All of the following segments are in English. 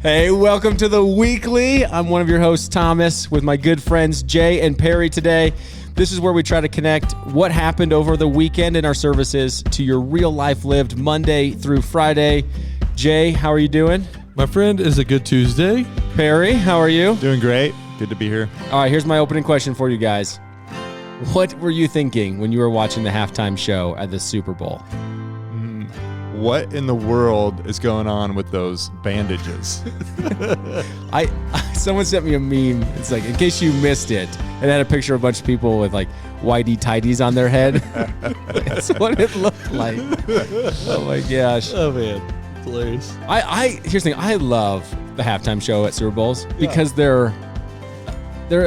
Hey, welcome to the Weekly. I'm one of your hosts, Thomas, with my good friends Jay and Perry today. This is where we try to connect what happened over the weekend in our services to your real life lived Monday through Friday. Jay, how are you doing? My friend, is a good Tuesday. Perry, how are you? Doing great. Good to be here. All right, here's my opening question for you guys. What were you thinking when you were watching the halftime show at the Super Bowl? What in the world is going on with those bandages? Someone sent me a meme. It's like, in case you missed it, it had a picture of a bunch of people with like whitey tighties on their head. That's what it looked like. Oh my gosh. Oh man, it's hilarious. Here's the thing. I love the halftime show at Super Bowls because they're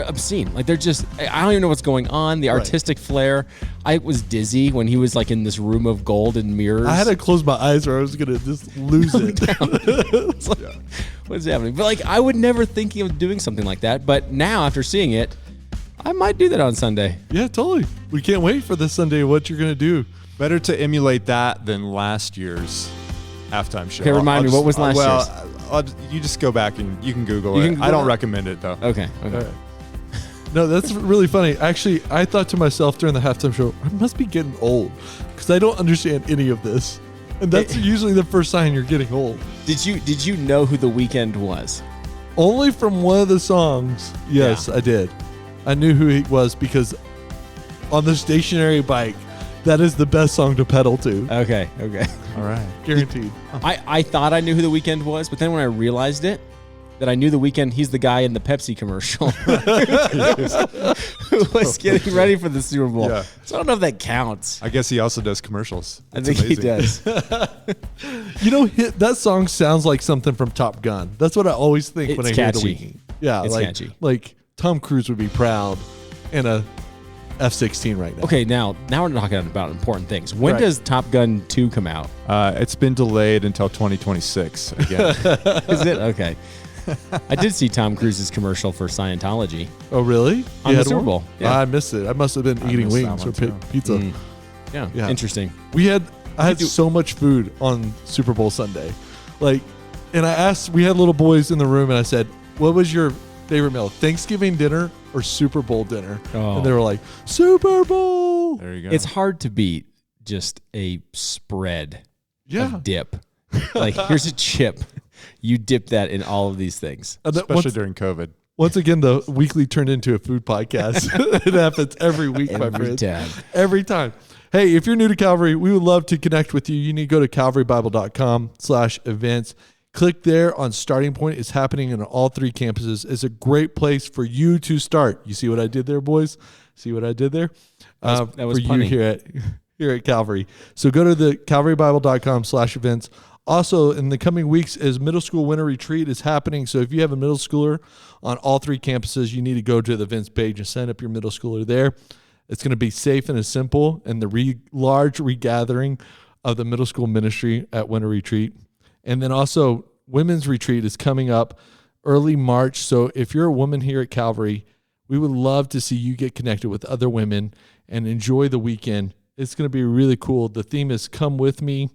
obscene. Like they're just, I don't even know what's going on. The artistic flair. I was dizzy when he was like in this room of gold and mirrors. I had to close my eyes or I was going to just lose it. It's like, what's happening? But like, I would never think of doing something like that. But now after seeing it, I might do that on Sunday. Yeah, totally. We can't wait for this Sunday, what you're going to do. Better to emulate that than last year's halftime show. Okay, remind me, what was last year's? You just go back and you can Google it. I don't recommend it though. Okay. Right. No, that's really funny. Actually, I thought to myself during the halftime show, I must be getting old because I don't understand any of this. And that's usually the first sign you're getting old. Did you know who The Weeknd was? Only from one of the songs. Yes, I did. I knew who he was because on the stationary bike, that is the best song to pedal to. Okay. All right. Guaranteed. I thought I knew who The Weeknd was, but then when I realized it, that I knew The Weeknd, he's the guy in the Pepsi commercial who was getting ready for the Super Bowl. Yeah. So I don't know if that counts. I guess he also does commercials. I think he does. You know, that song sounds like something from Top Gun. That's what I always think when I hear The catchy. Weeknd. Yeah, It's catchy. Like Tom Cruise would be proud in a F-16 right now. Okay, now we're talking about important things. When Right. does Top Gun 2 come out? It's been delayed until 2026 again. Is it? Okay. I did see Tom Cruise's commercial for Scientology. Oh, really? On You the had Super one? Bowl. Yeah. I missed it. I must have been I eating missed that wings or one too. pizza. Yeah, interesting. I had so much food on Super Bowl Sunday. And I asked, we had little boys in the room and I said, what was your favorite meal? Thanksgiving dinner or Super Bowl dinner? Oh. And they were like, Super Bowl. There you go. It's hard to beat just a spread of dip. Like, here's a chip. You dip that in all of these things. especially during COVID. Once again, the Weekly turned into a food podcast. It happens every week, my friends. time. Every time. Hey, if you're new to Calvary, we would love to connect with you. You need to go to calvarybible.com/events. Click there on Starting Point. It's happening in all three campuses. It's a great place for you to start. You see what I did there, boys? See what I did there? That was for punny. you here at Calvary. So go to the calvarybible.com/events. Also, in the coming weeks, as middle school winter retreat is happening. So if you have a middle schooler on all three campuses, you need to go to the events page and sign up your middle schooler there. It's going to be safe and as simple, and the large regathering of the middle school ministry at winter retreat. And then also, women's retreat is coming up early March. So if you're a woman here at Calvary, we would love to see you get connected with other women and enjoy the weekend. It's going to be really cool. The theme is Come With Me,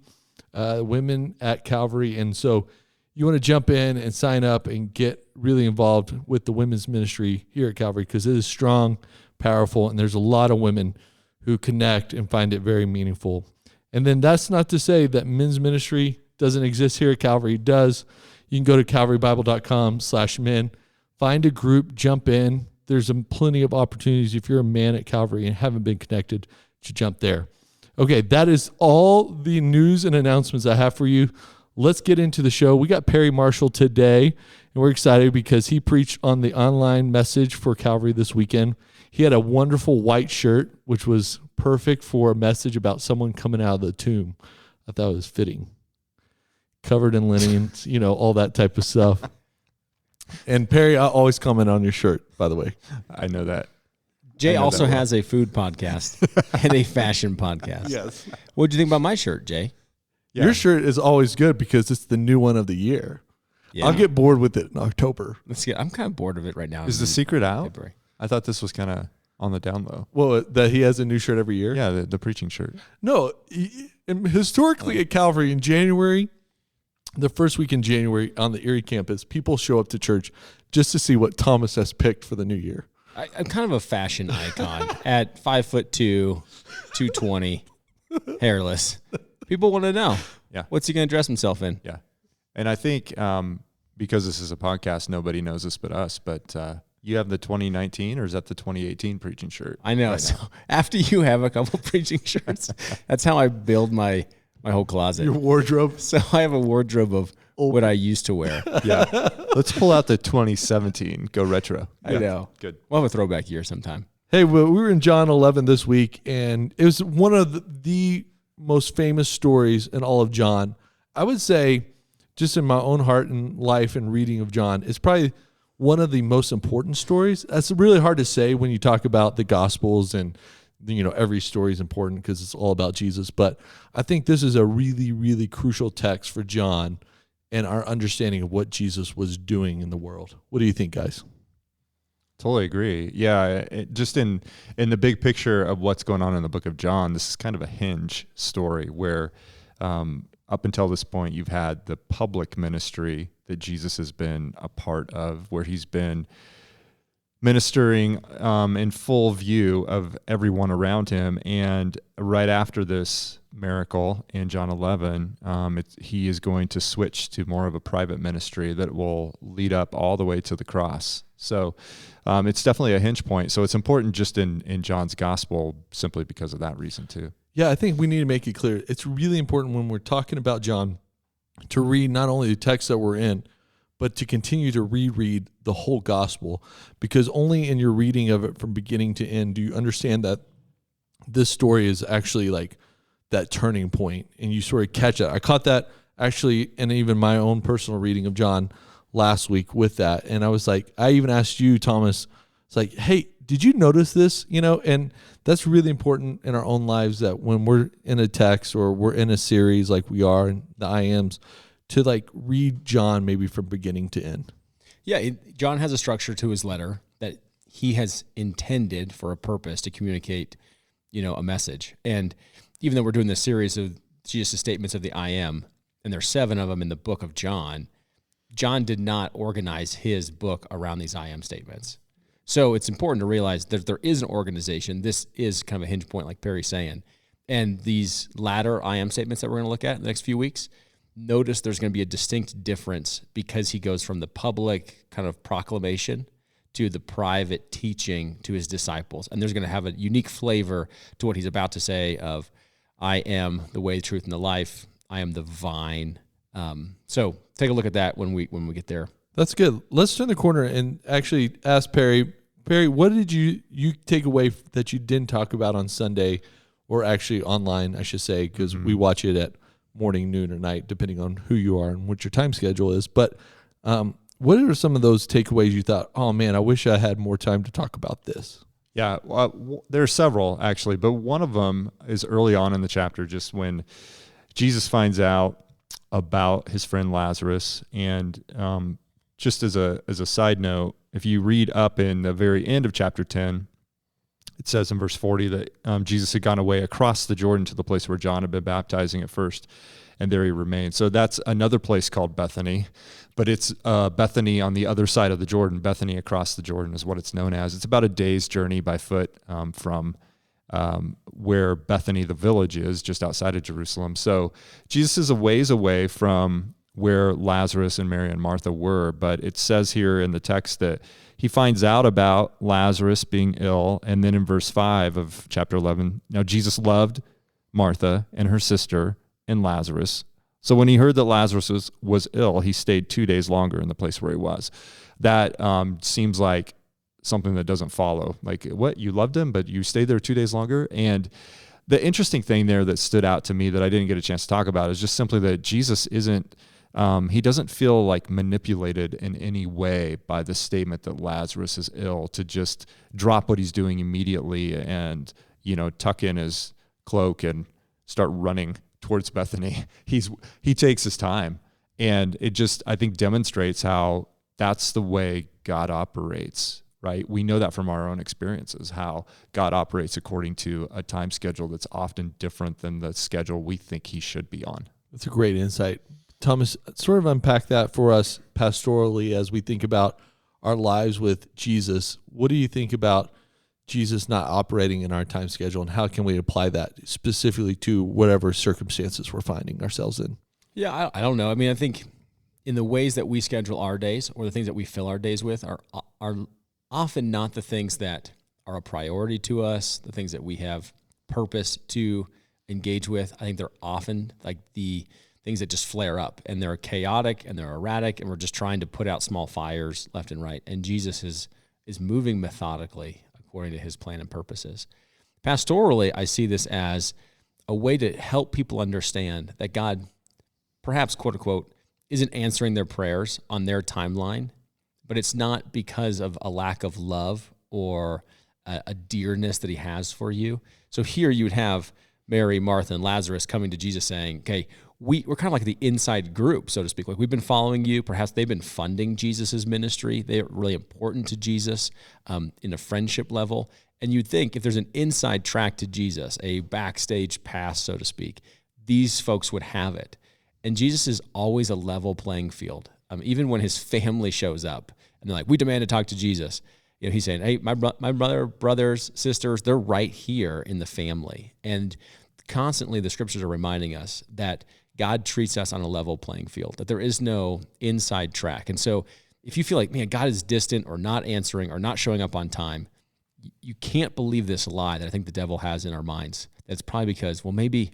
women at Calvary. And so you want to jump in and sign up and get really involved with the women's ministry here at Calvary because it is strong, powerful, and there's a lot of women who connect and find it very meaningful. And then that's not to say that men's ministry doesn't exist here at Calvary. It does. You can go to calvarybible.com/men, find a group, jump in. There's plenty of opportunities if you're a man at Calvary and haven't been connected to jump there. Okay, that is all the news and announcements I have for you. Let's get into the show. We got Perry Marshall today, and we're excited because he preached on the online message for Calvary this weekend. He had a wonderful white shirt, which was perfect for a message about someone coming out of the tomb. I thought it was fitting. Covered in linen, all that type of stuff. And Perry, I always comment on your shirt, by the way. I know that. Jay I know also that well. has a food podcast and a fashion podcast. Yes. What'd you think about my shirt, Jay? Yeah. Your shirt is always good because it's the new one of the year. Yeah. I'll get bored with it in October. I'm kind of bored of it right now. Is the secret out? February. I thought this was kind of on the down low. Well, that he has a new shirt every year? Yeah, the preaching shirt. No, historically at Calvary in January, the first week in January on the Erie campus, people show up to church just to see what Thomas has picked for the new year. I'm kind of a fashion icon at 5'2", 220, hairless. People want to know, what's he going to dress himself in? Yeah. And I think because this is a podcast, nobody knows this but us, but you have the 2019 or is that the 2018 preaching shirt? I know. So after you have a couple preaching shirts, that's how I build my whole closet. Your wardrobe. So I have a wardrobe of what I used to wear. Yeah. Let's pull out the 2017. Go retro. I know. Good. We'll have a throwback year sometime. Hey, well, we were in John 11 this week, and it was one of the most famous stories in all of John. I would say, just in my own heart and life and reading of John, it's probably one of the most important stories. That's really hard to say when you talk about the Gospels and, you know, every story is important because it's all about Jesus. But I think this is a really, really crucial text for John and our understanding of what Jesus was doing in the world. What do you think, guys? Totally agree. Yeah, just in the big picture of what's going on in the book of John, this is kind of a hinge story where up until this point, you've had the public ministry that Jesus has been a part of, where he's been ministering in full view of everyone around him. And right after this miracle in John 11, he is going to switch to more of a private ministry that will lead up all the way to the cross. So it's definitely a hinge point. So it's important just in John's gospel simply because of that reason too. Yeah, I think we need to make it clear. It's really important when we're talking about John to read not only the text that we're in, but to continue to reread the whole gospel, because only in your reading of it from beginning to end do you understand that this story is actually like that turning point, and you sort of catch it. I caught that actually in even my own personal reading of John last week with that, and I was like, I even asked you, Thomas, it's like, hey, did you notice this? You know, and that's really important in our own lives, that when we're in a text or we're in a series like we are in the IMs, to like read John maybe from beginning to end. Yeah, John has a structure to his letter that he has intended for a purpose to communicate, you know, a message. And even though we're doing this series of Jesus' statements of the I Am, and there's 7 of them in the book of John, John did not organize his book around these I Am statements. So it's important to realize that there is an organization. This is kind of a hinge point, like Perry's saying. And these latter I Am statements that we're going to look at in the next few weeks, notice there's going to be a distinct difference because he goes from the public kind of proclamation to the private teaching to his disciples. And there's going to have a unique flavor to what he's about to say of, I am the way, the truth, and the life. I am the vine. So take a look at that when we get there. That's good. Let's turn the corner and actually ask Perry. Perry, what did you take away that you didn't talk about on Sunday, or actually online, I should say, because we watch it at morning, noon, or night, depending on who you are and what your time schedule is. But what are some of those takeaways you thought, oh man, I wish I had more time to talk about this? Yeah, there are several actually, but one of them is early on in the chapter, just when Jesus finds out about his friend Lazarus. And just as a side note, if you read up in the very end of chapter 10, it says in verse 40 that Jesus had gone away across the Jordan to the place where John had been baptizing at first, and there he remained. So that's another place called Bethany, but it's Bethany on the other side of the Jordan. Bethany across the Jordan is what it's known as. It's about a day's journey by foot from where Bethany, the village, is, just outside of Jerusalem. So Jesus is a ways away from where Lazarus and Mary and Martha were, but it says here in the text that he finds out about Lazarus being ill, and then in verse 5 of chapter 11, now Jesus loved Martha and her sister and Lazarus. So when he heard that Lazarus was ill, he stayed 2 days longer in the place where he was. That seems like something that doesn't follow. Like, what? You loved him, but you stayed there 2 days longer? And the interesting thing there that stood out to me that I didn't get a chance to talk about is just simply that Jesus isn't, he doesn't feel like manipulated in any way by the statement that Lazarus is ill to just drop what he's doing immediately and, you know, tuck in his cloak and start running towards Bethany. He takes his time, and it just, I think, demonstrates how that's the way God operates, right? We know that from our own experiences, how God operates according to a time schedule that's often different than the schedule we think he should be on. That's a great insight. Thomas, sort of unpack that for us pastorally as we think about our lives with Jesus. What do you think about Jesus not operating in our time schedule, and how can we apply that specifically to whatever circumstances we're finding ourselves in? Yeah, I don't know. I mean, I think in the ways that we schedule our days or the things that we fill our days with are often not the things that are a priority to us, the things that we have purpose to engage with. I think they're often like the things that just flare up, and they're chaotic and they're erratic, and we're just trying to put out small fires left and right. And Jesus is moving methodically according to his plan and purposes. Pastorally, I see this as a way to help people understand that God, perhaps, quote unquote, isn't answering their prayers on their timeline, but it's not because of a lack of love or a dearness that he has for you. So here you would have Mary, Martha, and Lazarus coming to Jesus saying, okay, we're kind of like the inside group, so to speak. Like, we've been following you. Perhaps they've been funding Jesus's ministry. They're really important to Jesus in a friendship level. And you'd think if there's an inside track to Jesus, a backstage pass, so to speak, these folks would have it. And Jesus is always a level playing field. Even when his family shows up and they're like, we demand to talk to Jesus. You know, he's saying, hey, my brothers, sisters, they're right here in the family. And constantly the scriptures are reminding us that God treats us on a level playing field, that there is no inside track. And so if you feel like, man, God is distant or not answering or not showing up on time, you can't believe this lie that I think the devil has in our minds. That's probably because, well, maybe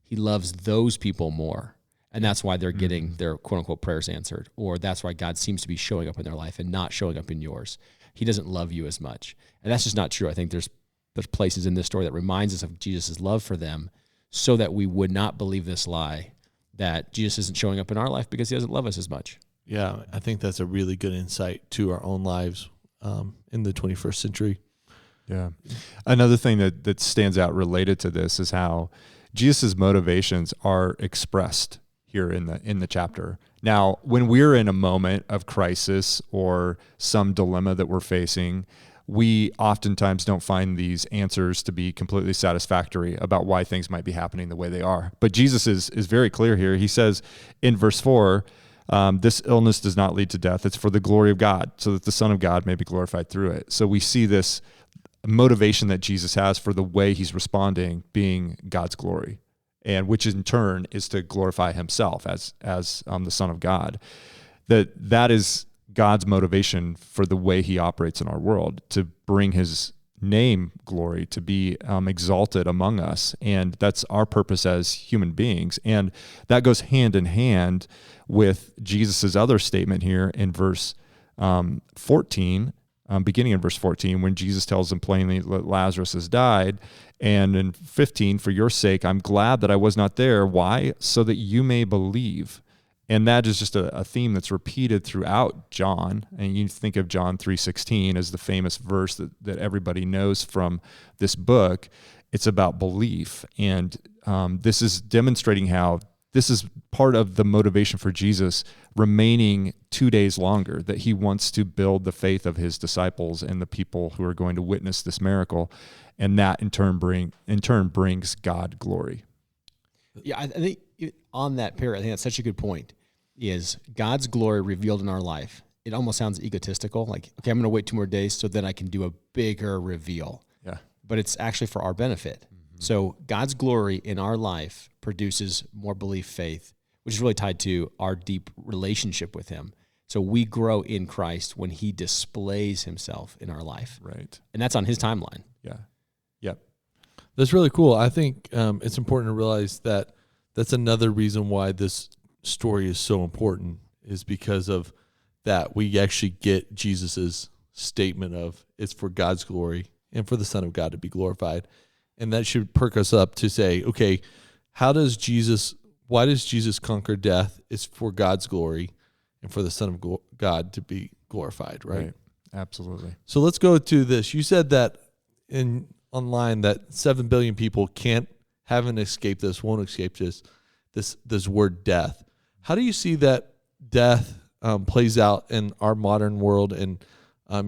he loves those people more, and that's why they're getting their quote-unquote prayers answered, or that's why God seems to be showing up in their life and not showing up in yours. He doesn't love you as much. And that's just not true. I think there's places in this story that reminds us of Jesus' love for them so that we would not believe this lie that Jesus isn't showing up in our life because he doesn't love us as much. Yeah, I think that's a really good insight to our own lives in the 21st century. Yeah. Another thing that stands out related to this is how Jesus' motivations are expressed here in the chapter. Now, when we're in a moment of crisis or some dilemma that we're facing, we oftentimes don't find these answers to be completely satisfactory about why things might be happening the way they are. But Jesus is very clear here. He says in verse 4, this illness does not lead to death. It's for the glory of God, so that the Son of God may be glorified through it. So we see this motivation that Jesus has for the way he's responding being God's glory, and which in turn is to glorify himself as the Son of God. That is God's motivation for the way he operates in our world, to bring his name glory, to be exalted among us. And that's our purpose as human beings. And that goes hand in hand with Jesus's other statement here in verse 14, beginning in verse 14, when Jesus tells them plainly that Lazarus has died. And in 15, for your sake, I'm glad that I was not there. Why? So that you may believe. And that is just a theme that's repeated throughout John. And you think of John 3:16 as the famous verse that everybody knows from this book. It's about belief. And this is demonstrating how this is part of the motivation for Jesus remaining 2 days longer, that he wants to build the faith of his disciples and the people who are going to witness this miracle. And that in turn brings God glory. Yeah, I think on that pair, I think that's such a good point, is God's glory revealed in our life. It almost sounds egotistical, like, okay, I'm going to wait 2 more days so then I can do a bigger reveal. Yeah. But it's actually for our benefit. Mm-hmm. So God's glory in our life produces more belief, faith, which is really tied to our deep relationship with him. So we grow in Christ when he displays himself in our life. Right. And that's on his timeline. Yeah. Yep. That's really cool. I think it's important to realize that that's another reason why this story is so important, is because of that. We actually get Jesus's statement of it's for God's glory and for the Son of God to be glorified. And that should perk us up to say, okay, why does Jesus conquer death? It's for God's glory and for the Son of God to be glorified, right? Absolutely. So let's go to this. You said that online that 7 billion people haven't escaped this, won't escape this word death. How do you see that death plays out in our modern world? And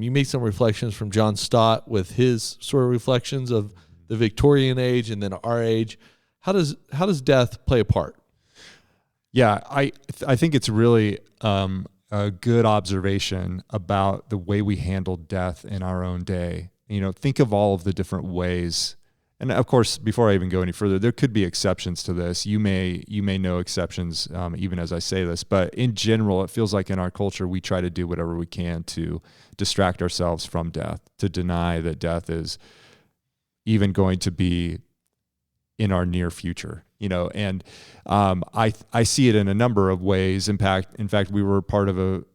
you made some reflections from John Stott with his sort of reflections of the Victorian age and then our age. How does death play a part? Yeah, I think it's really a good observation about the way we handle death in our own day. Think of all of the different ways. And of course, before I even go any further, there could be exceptions to this. You may know exceptions even as I say this, but in general, it feels like in our culture, we try to do whatever we can to distract ourselves from death, to deny that death is even going to be in our near future. And I see it in a number of ways. In fact, we were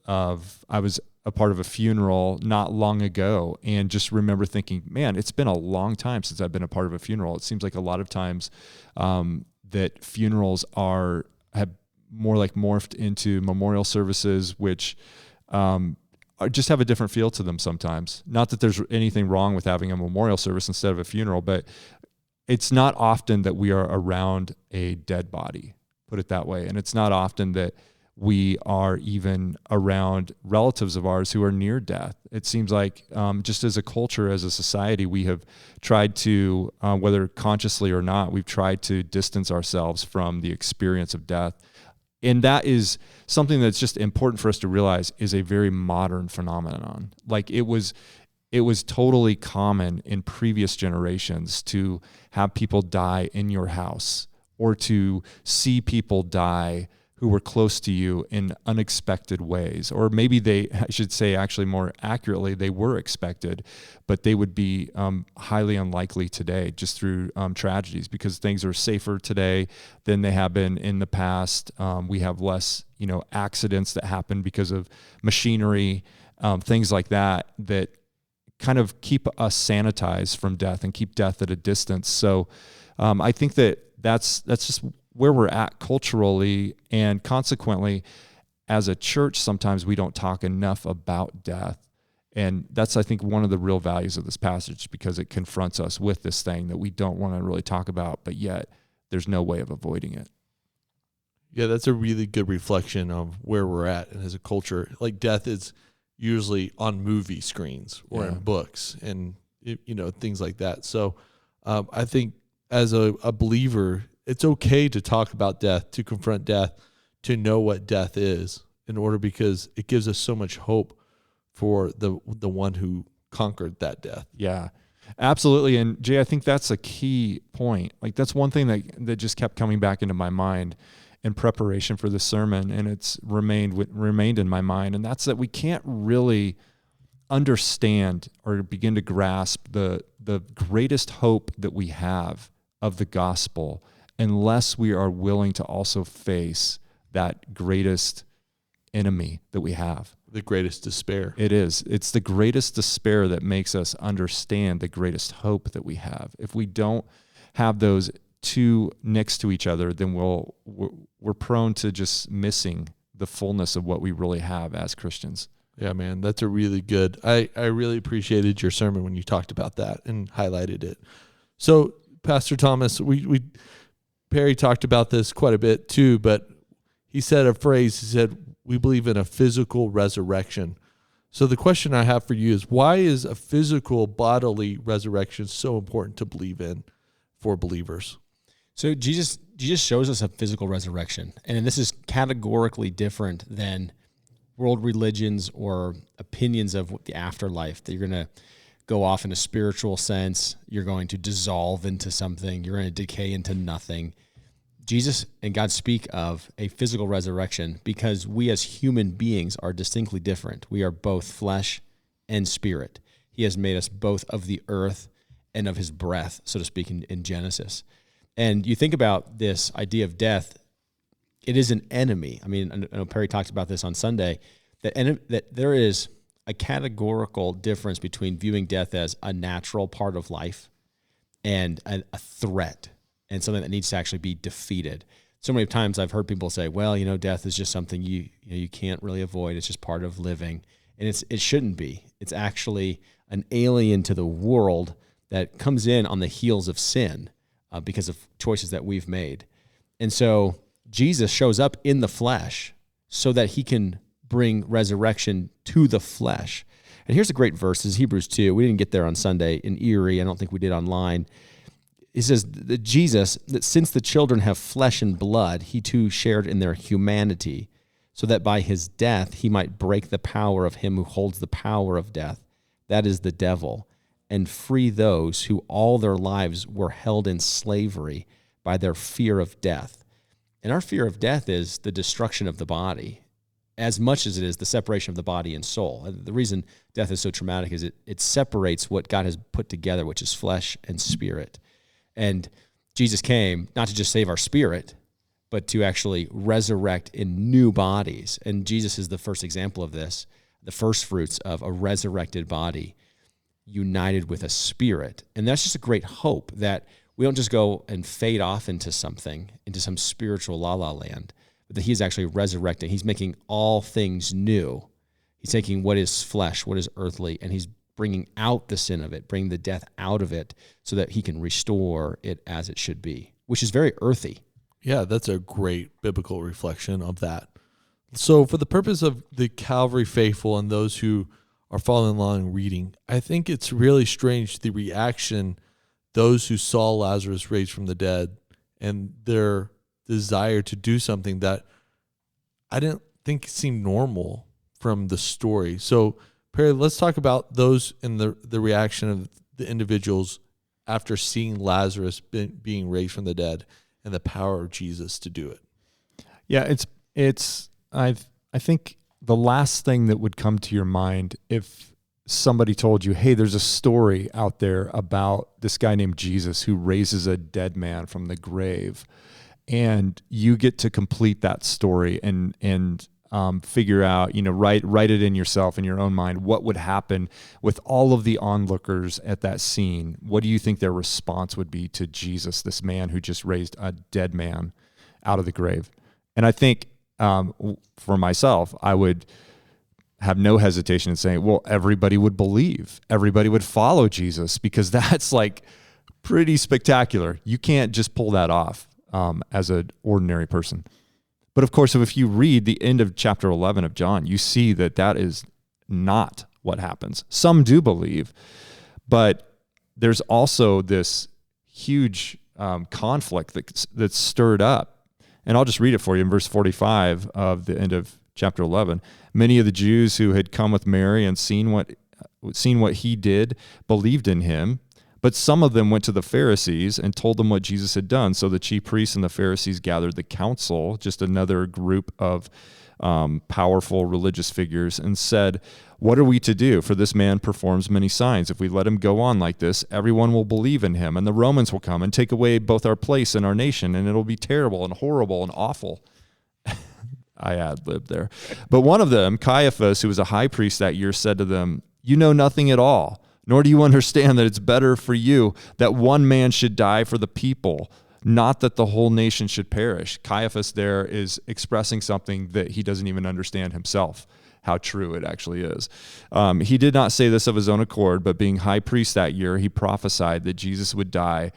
I was a part of a funeral not long ago, and just remember thinking, man, it's been a long time since I've been a part of a funeral. It seems like a lot of times that funerals have more like morphed into memorial services, which just have a different feel to them sometimes. Not that there's anything wrong with having a memorial service instead of a funeral, but it's not often that we are around a dead body, put it that way. And it's not often that we are even around relatives of ours who are near death. It seems like just as a culture, as a society, we have tried to, whether consciously or not, we've tried to distance ourselves from the experience of death. And that is something that's just important for us to realize is a very modern phenomenon. Like it was totally common in previous generations to have people die in your house or to see people die who were close to you in unexpected ways. Or maybe I should say actually more accurately, they were expected, but they would be highly unlikely today just through tragedies because things are safer today than they have been in the past. We have less, accidents that happen because of machinery, things like that kind of keep us sanitized from death and keep death at a distance. So I think that's just where we're at culturally, and consequently, as a church, sometimes we don't talk enough about death. And that's, I think, one of the real values of this passage, because it confronts us with this thing that we don't want to really talk about, but yet there's no way of avoiding it. Yeah, that's a really good reflection of where we're at as a culture. Like death is usually on movie screens or in books and, things like that. So I think as a believer, it's okay to talk about death, to confront death, to know what death is because it gives us so much hope for the one who conquered that death. Yeah, absolutely. And Jay, I think that's a key point. Like that's one thing that just kept coming back into my mind in preparation for the sermon, and it's remained in my mind. And that's that we can't really understand or begin to grasp the greatest hope that we have of the gospel unless we are willing to also face that greatest enemy that we have. The greatest despair. It is. It's the greatest despair that makes us understand the greatest hope that we have. If we don't have those two next to each other, then we're prone to just missing the fullness of what we really have as Christians. Yeah, man, that's a really good. I really appreciated your sermon when you talked about that and highlighted it. So, Pastor Thomas, Perry talked about this quite a bit too, but he said a phrase. He said, "We believe in a physical resurrection." So the question I have for you is, why is a physical bodily resurrection so important to believe in for believers? So Jesus shows us a physical resurrection, and this is categorically different than world religions or opinions of the afterlife, that you're going to go off in a spiritual sense, you're going to dissolve into something, you're going to decay into nothing. Jesus and God speak of a physical resurrection because we as human beings are distinctly different. We are both flesh and spirit. He has made us both of the earth and of his breath, so to speak, in Genesis. And you think about this idea of death, it is an enemy. I mean, I know Perry talked about this on Sunday, that there is a categorical difference between viewing death as a natural part of life and a threat and something that needs to actually be defeated. So many times I've heard people say, well, death is just something you can't really avoid. It's just part of living. And it shouldn't be. It's actually an alien to the world that comes in on the heels of sin because of choices that we've made. And so Jesus shows up in the flesh so that he can bring resurrection to the flesh. And here's a great verse. This is Hebrews 2. We didn't get there on Sunday in Erie. I don't think we did online. he says that Jesus, that since the children have flesh and blood, he too shared in their humanity, so that by his death he might break the power of him who holds the power of death, that is the devil, and free those who all their lives were held in slavery by their fear of death. And our fear of death is the destruction of the body, as much as it is the separation of the body and soul. And the reason death is so traumatic is it separates what God has put together, which is flesh and spirit. And Jesus came not to just save our spirit, but to actually resurrect in new bodies. And Jesus is the first example of this, the first fruits of a resurrected body united with a spirit. And that's just a great hope that we don't just go and fade off into something, into some spiritual la-la land, but that he's actually resurrecting. He's making all things new. He's taking what is flesh, what is earthly, and he's bringing out the sin of it, bringing the death out of it so that he can restore it as it should be, which is very earthy. Yeah, that's a great biblical reflection of that. So for the purpose of the Calvary faithful and those who are following along reading, I think it's really strange the reaction those who saw Lazarus raised from the dead and their desire to do something that I didn't think seemed normal from the story. So Perry, let's talk about those in the reaction of the individuals after seeing Lazarus being raised from the dead and the power of Jesus to do it. Yeah, I think the last thing that would come to your mind if somebody told you, hey, there's a story out there about this guy named Jesus who raises a dead man from the grave, and you get to complete that story and figure out, write it in yourself in your own mind, what would happen with all of the onlookers at that scene. What do you think their response would be to Jesus, this man who just raised a dead man out of the grave? And I think for myself, I would have no hesitation in saying, well, everybody would believe, everybody would follow Jesus, because that's like pretty spectacular. You can't just pull that off as an ordinary person. But of course, if you read the end of chapter 11 of John, you see that that is not what happens. Some do believe, but there's also this huge conflict that's stirred up. And I'll just read it for you in verse 45 of the end of chapter 11. Many of the Jews who had come with Mary and seen what he did believed in him. But some of them went to the Pharisees and told them what Jesus had done. So the chief priests and the Pharisees gathered the council, just another group of powerful religious figures, and said, what are we to do? For this man performs many signs. If we let him go on like this, everyone will believe in him, and the Romans will come and take away both our place and our nation, and it'll be terrible and horrible and awful. I ad-libbed there. But one of them, Caiaphas, who was a high priest that year, said to them, you know nothing at all, nor do you understand that it's better for you that one man should die for the people, not that the whole nation should perish. Caiaphas there is expressing something that he doesn't even understand himself, how true it actually is. He did not say this of his own accord, but being high priest that year, he prophesied that Jesus would die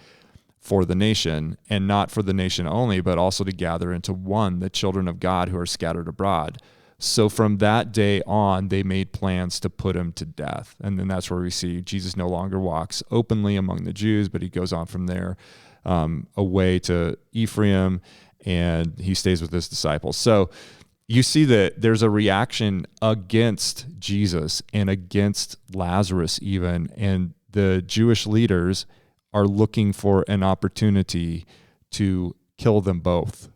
for the nation, and not for the nation only, but also to gather into one the children of God who are scattered abroad. So from that day on, they made plans to put him to death. And then that's where we see Jesus no longer walks openly among the Jews, but he goes on from there away to Ephraim, and he stays with his disciples. So you see that there's a reaction against Jesus and against Lazarus even, and the Jewish leaders are looking for an opportunity to kill them both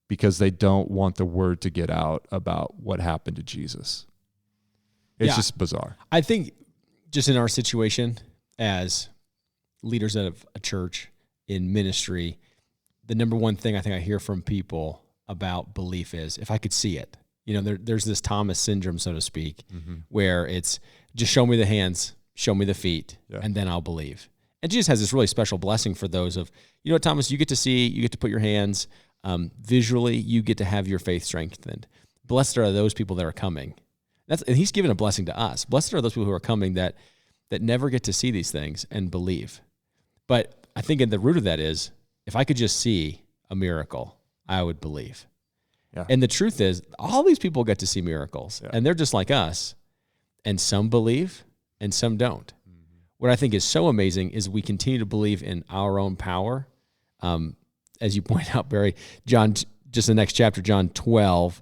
because they don't want the word to get out about what happened to Jesus. It's just bizarre. I think just in our situation as leaders of a church in ministry, the number one thing I think I hear from people about belief is, if I could see it. There's this Thomas syndrome, so to speak, where it's just show me the hands, show me the feet, and then I'll believe. And Jesus has this really special blessing for those of, Thomas, you get to see, you get to put your hands, visually, you get to have your faith strengthened. Blessed are those people that are coming. And he's given a blessing to us. Blessed are those people who are coming that never get to see these things and believe. But I think at the root of that is, if I could just see a miracle, I would believe. Yeah. And the truth is, all these people get to see miracles, and they're just like us. And some believe and some don't. what I think is so amazing is we continue to believe in our own power. As you point out, Barry, John, just the next chapter, John 12,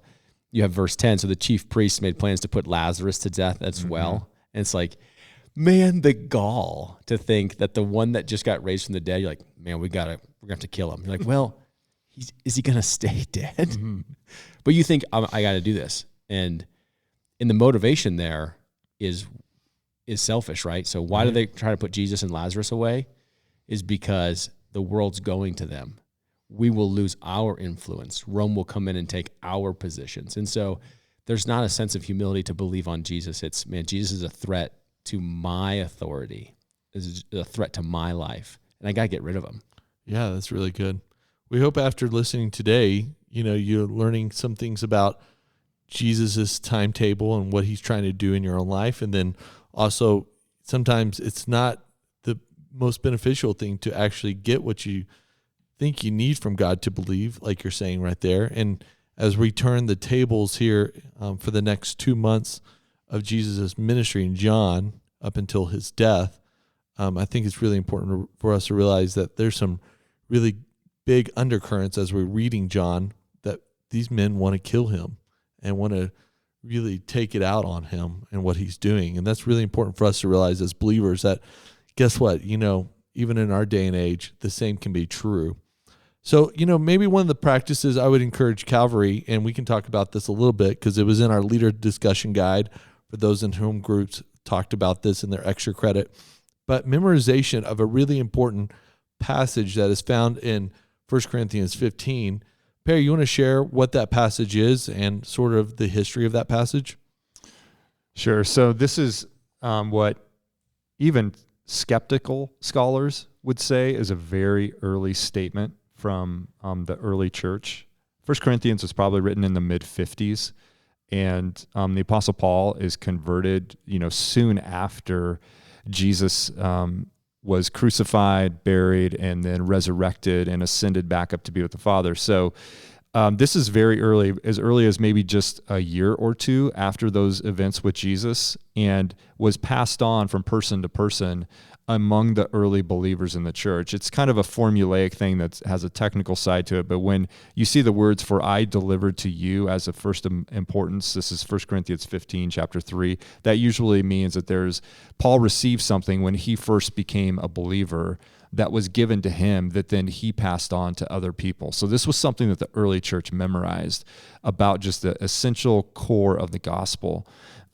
you have verse 10. So the chief priests made plans to put Lazarus to death as well. And it's like, man, the gall to think that the one that just got raised from the dead, you're like, man, we're gonna have to kill him. You're like, well, is he gonna stay dead? But you think I got to do this, and the motivation there is selfish, right? So why do they try to put Jesus and Lazarus away? Is because the world's going to them. We will lose our influence. Rome will come in and take our positions. And so there's not a sense of humility to believe on Jesus. It's, man, Jesus is a threat to my authority, is a threat to my life, and I got to get rid of him. Yeah, that's really good. We hope after listening today, you're learning some things about Jesus's timetable and what he's trying to do in your own life. And then also sometimes it's not the most beneficial thing to actually get what you think you need from God to believe, like you're saying right there. And as we turn the tables here for the next 2 months of Jesus' ministry in John up until his death, I think it's really important for us to realize that there's some really big undercurrents as we're reading John, that these men want to kill him and want to really take it out on him and what he's doing. And that's really important for us to realize as believers, that guess what, even in our day and age, the same can be true. So, maybe one of the practices I would encourage Calvary, and we can talk about this a little bit because it was in our leader discussion guide for those in home groups, talked about this in their extra credit, but memorization of a really important passage that is found in 1 Corinthians 15. Perry, you want to share what that passage is and sort of the history of that passage? Sure. So this is what even skeptical scholars would say is a very early statement from the early church. 1 Corinthians was probably written in the mid-50s, and the Apostle Paul is converted, soon after Jesus was crucified, buried, and then resurrected and ascended back up to be with the Father. So this is very early as maybe just a year or two after those events with Jesus, and was passed on from person to person among the early believers in the church. It's kind of a formulaic thing that has a technical side to it, but when you see the words, "For I delivered to you," as of first importance, this is 1 Corinthians 15, chapter 3, that usually means that Paul received something when he first became a believer that was given to him that then he passed on to other people. So this was something that the early church memorized about just the essential core of the gospel.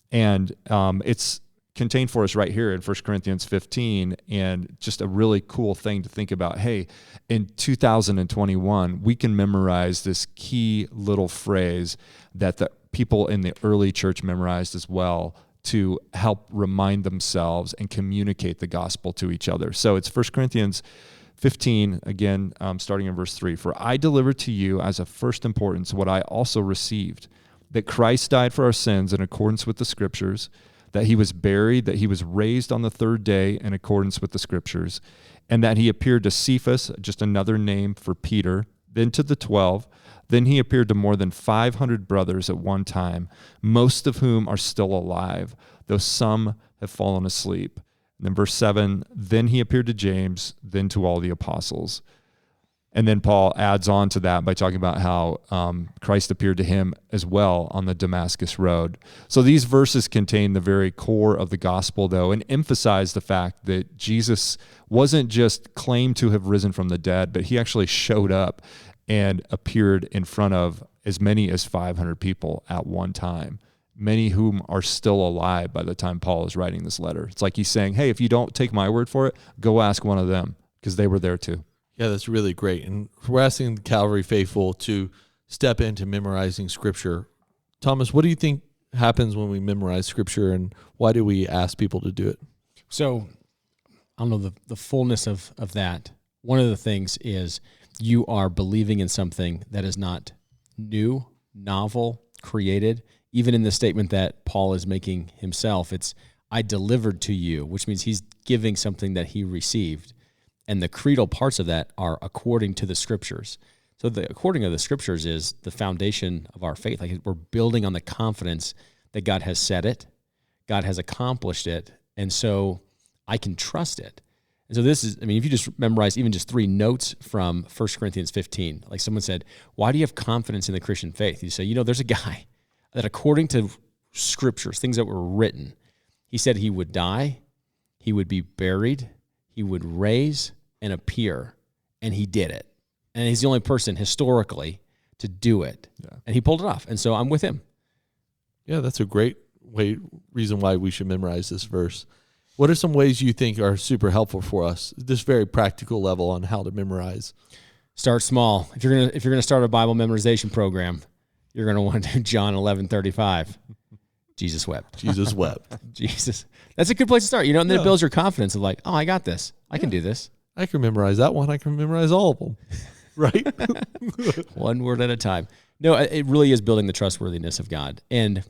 And it's contained for us right here in 1 Corinthians 15, and just a really cool thing to think about. Hey, in 2021, we can memorize this key little phrase that the people in the early church memorized as well to help remind themselves and communicate the gospel to each other. So it's 1 Corinthians 15, again, starting in verse 3. "For I delivered to you as of first importance what I also received, that Christ died for our sins in accordance with the Scriptures, that he was buried, that he was raised on the third day in accordance with the Scriptures, and that he appeared to Cephas," just another name for Peter, "then to the 12. Then he appeared to more than 500 brothers at one time, most of whom are still alive, though some have fallen asleep." And then verse 7, "Then he appeared to James, then to all the apostles." And then Paul adds on to that by talking about how Christ appeared to him as well on the Damascus road. So these verses contain the very core of the gospel, though, and emphasize the fact that Jesus wasn't just claimed to have risen from the dead, but he actually showed up and appeared in front of as many as 500 people at one time, many whom are still alive by the time Paul is writing this letter. It's like he's saying, hey, if you don't take my word for it, go ask one of them, because they were there too. Yeah, that's really great. And we're asking the Calvary faithful to step into memorizing Scripture. Thomas, what do you think happens when we memorize Scripture, and why do we ask people to do it? So, I don't know the fullness of that. One of the things is you are believing in something that is not new, novel, created. Even in the statement that Paul is making himself, it's, "I delivered to you," which means he's giving something that he received. And the creedal parts of that are according to the Scriptures. So the according to the Scriptures is the foundation of our faith. Like, we're building on the confidence that God has said it, God has accomplished it. And so I can trust it. And so this is, I mean, if you just memorize even just 3 notes from 1 Corinthians 15, like someone said, why do you have confidence in the Christian faith? You say, there's a guy that according to scriptures, things that were written, he said he would die, he would be buried, he would raise and appear, and he did it. And he's the only person historically to do it. Yeah. And he pulled it off. And so I'm with him. Yeah, that's a great reason why we should memorize this verse. What are some ways you think are super helpful for us, this very practical level on how to memorize? Start small. If you're gonna start a Bible memorization program, you're gonna want to do John 11:35. Jesus wept. Jesus wept. Jesus. That's a good place to start. And then it builds your confidence of like, oh, I got this. I can do this. I can memorize that one. I can memorize all of them. Right? One word at a time. No, it really is building the trustworthiness of God. And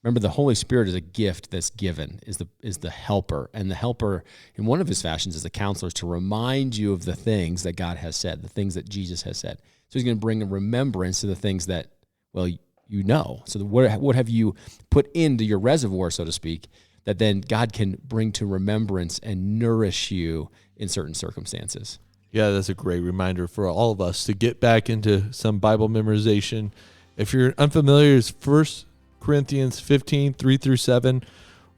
remember, the Holy Spirit is a gift that's given, is the helper. And the helper, in one of his fashions, is the counselor, to remind you of the things that God has said, the things that Jesus has said. So he's going to bring a remembrance to the things that, well, So what have you put into your reservoir, so to speak, that then God can bring to remembrance and nourish you in certain circumstances? Yeah, that's a great reminder for all of us to get back into some Bible memorization. If you're unfamiliar, it's 1 Corinthians 15, 3-7.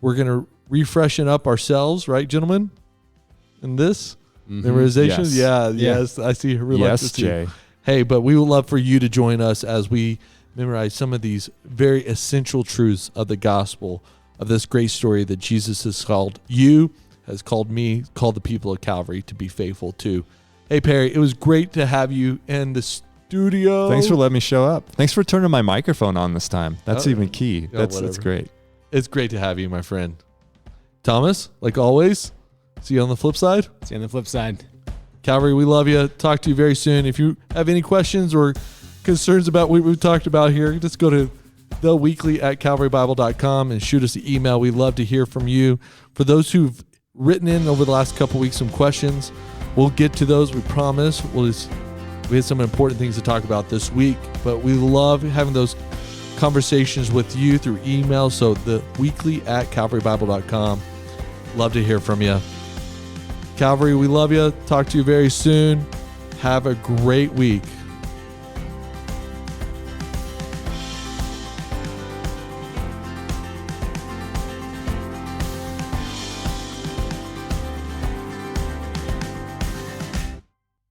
We're going to refreshen up ourselves, right, gentlemen? In this memorization? Yes. Yes. I see her reluctance. Yes, Jay. Hey, but we would love for you to join us as we memorize some of these very essential truths of the gospel, of this great story that Jesus has called you, has called me, called the people of Calvary to be faithful to. Hey, Perry, it was great to have you in the studio. Thanks for letting me show up. Thanks for turning my microphone on this time. That's even key. That's great. It's great to have you, my friend. Thomas, like always, see you on the flip side. See you on the flip side. Calvary, we love you. Talk to you very soon. If you have any questions or concerns about what we've talked about here, just go to theweekly@calvarybible.com and shoot us an email. We love to hear from you. For those who've written in over the last couple weeks some questions, we'll get to those, we promise. We had some important things to talk about this week, but we love having those conversations with you through email. So theweekly@calvarybible.com. Love to hear from you. Calvary, we love you. Talk to you very soon. Have a great week.